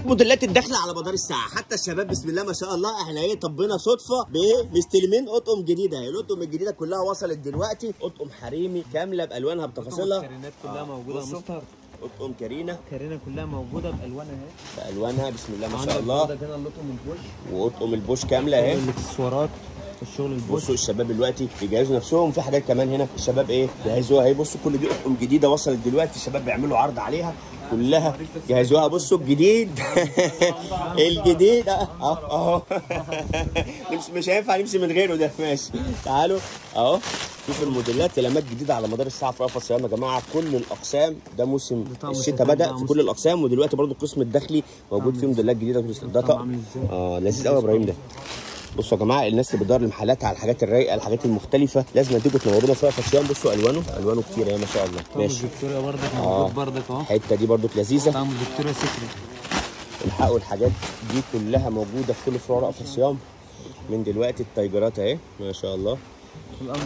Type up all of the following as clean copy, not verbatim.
كميات موديلات الداخله على مدار الساعه. حتى الشباب بسم الله ما شاء الله احنا ايه طبنا صدفه مستلمين اطقم جديده. الاطقم الجديده كلها وصلت دلوقتي، اطقم حريمي كامله بالوانها بتفاصيلها. الكارينات كلها موجوده يا مستر. اطقم كارينا كلها موجوده بالوانها اهي. بالوانها بسم الله ما شاء الله. ده كده الاطقم البوش واطقم البوش كامله اهي. الاكسسوارات الشغل البوش. بصوا الشباب دلوقتي بيجهزوا نفسهم في حاجات كمان هنا. الشباب ايه جهزوها اهي. بصوا كل دي اطقم جديده وصلت دلوقتي. الشباب بيعملوا عرض عليها كلها جهزوها. بصوا الجديد الجديد اهو مش هينفع نمشي من غيره ده. ماشي تعالوا اهو شوف الموديلات. لمات جديده على مدار الساعه في رأفت صيام يا جماعه. كل الاقسام ده موسم الشتاء بدا في كل الاقسام، ودلوقتي برده القسم الداخلي موجود فيه موديلات جديده. ده طقم لذيذ قوي يا ابراهيم ده. بصوا يا جماعه الناس اللي بتدور المحلات على الحاجات الرايقه الحاجات المختلفه لازم تيجوا تنورونا في رأفت صيام. بصوا الوانه كتير اهي ما شاء الله. ماشي فيكتوريا بردك موجود بردك اهو. الحته دي برده لذيذه. طقم فيكتوريا سكريت. الحقوا الحاجات دي كلها موجوده في كل فروع رأفت صيام من دلوقتي. التايجرات اهي ما شاء الله.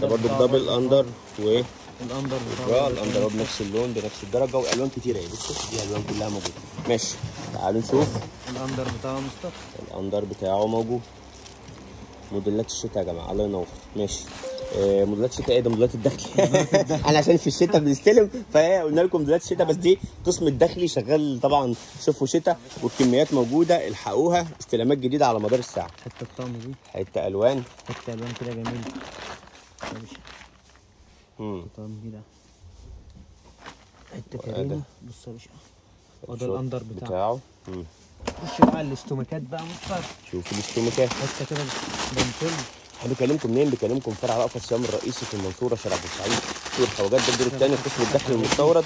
ده برده الدبل اندر الاندر الاندر بنفس اللون بنفس الدرجه والوان كتير اهي. بصوا دي الوان كلها موجوده. ماشي تعالوا نشوف الاندر بتاعه مستر. الاندر بتاعه موجود. موديلات الشتاء يا جماعه الله ينور. ماشي موديلات الشتاء ايه ده؟ موديلات الداخلي احنا عشان في الشتاء بنستلم فقلنا لكم موديلات الشتاء، بس دي قسم الداخلي شغال طبعا صيف وشتاء والكميات موجوده. الحقوها استلامات جديده على مدار الساعه. حته الطقم دي حته الوان كده جميل. طقم كده حته كارينا. بص يا باشا وده الاندر بتاعه. خش بقى الاستومكات بقى مستر. شوف الاستومكات حته كده بنتل. احنا بكلمكم منين؟ بكلمكم فرع رأفت صيام الرئيسي في المنصوره شارع بورسعيد. والحواجات ده الدور الثاني القسم الداخلي المستورد.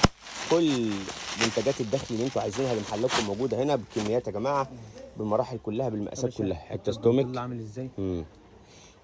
كل منتجات الداخلي اللي انتوا عايزينها لمحلاتكم موجوده هنا بكميات يا جماعه بالمراحل كلها بالمقاسات كلها. حته ستومك عامل ازاي.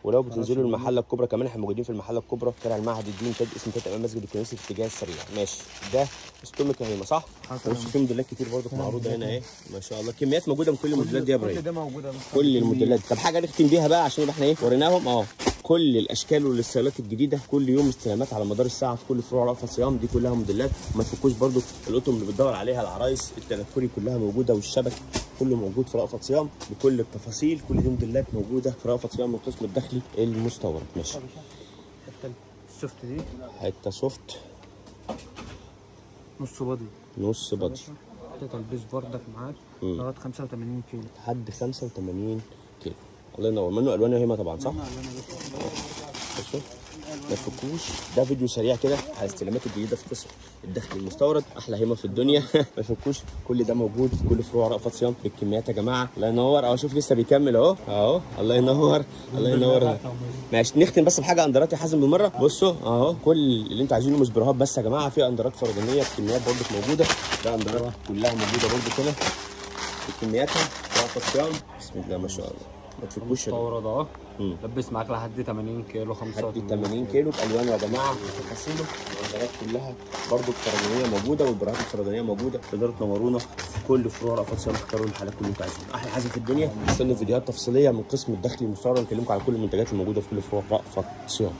ولو بتنزلوا المحله الكبرى كمان احنا موجودين في المحله الكبرى شارع المعهد الدين اسم امام مسجد الكنيسه في الاتجاه السريع. ماشي ده ستومك اهي صح. بصوا في موديلات كتير برضه معروضه هنا اهي ما شاء الله. كميات موجوده من كل الموديلات دي يا ابراهيم. كل ده موجوده كل الموديلات. طب حاجه نختم بيها بقى عشان يبقى احنا ايه وريناهم كل الاشكال والستايلات الجديده. كل يوم استلامات على مدار الساعه في كل فروع رأفت صيام. دي كلها موديلات. ما تفكوش برضو القطم اللي بتدور عليها العرايس التنكري كلها موجوده والشبك كله موجود في رأفت صيام بكل التفاصيل. كل دي موديلات موجوده في رأفت صيام من القسم الداخلي المستورد. ماشي السوفت دي حته سوفت نص بادي حته تلبيس بردك معاك لغايه 85 كيلو لحد 85 كيلو. الله ينور. منه الوان هيمه طبعا صح. بصوا ما تفكوش. ده فيديو سريع كده على الاستلامات الجديده في قسم الداخلي المستورد. احلى هيمه في الدنيا ما تفكوش. كل ده موجود في كل فروع رأفت صيام بالكميات يا جماعه. الله ينور. شوف لسه بيكمل اهو الله ينور الله ينور. ماشي نختم بس بحاجه اندرات يا حازم بالمره. بصوا كل اللي انتوا عايزينه مش برهاب بس يا جماعه. في اندرات فردانيه بكميات برضه موجوده. ده اندرات كلها موجوده برضه كده بكمياتها رأفت صيام. بسم الله ما شاء الله. ما تفكوش مستورد اهو. لبس معاك لحد 80 كيلو 85 لحد 80 كيلو بالوانه يا جماعه وتفاصيله. الاندرات كلها برضو الفردانيه موجوده والبراءات الفردانيه موجوده. تقدروا تنورونا في كل فروع رأفت صيام تختاروا المحلات اللي انتوا عايزينها. احلى حاجه في الدنيا استنوا فيديوهات تفصيليه من قسم الداخلي المستورد نكلمكم عن كل المنتجات الموجوده في كل فروع رأفت صيام.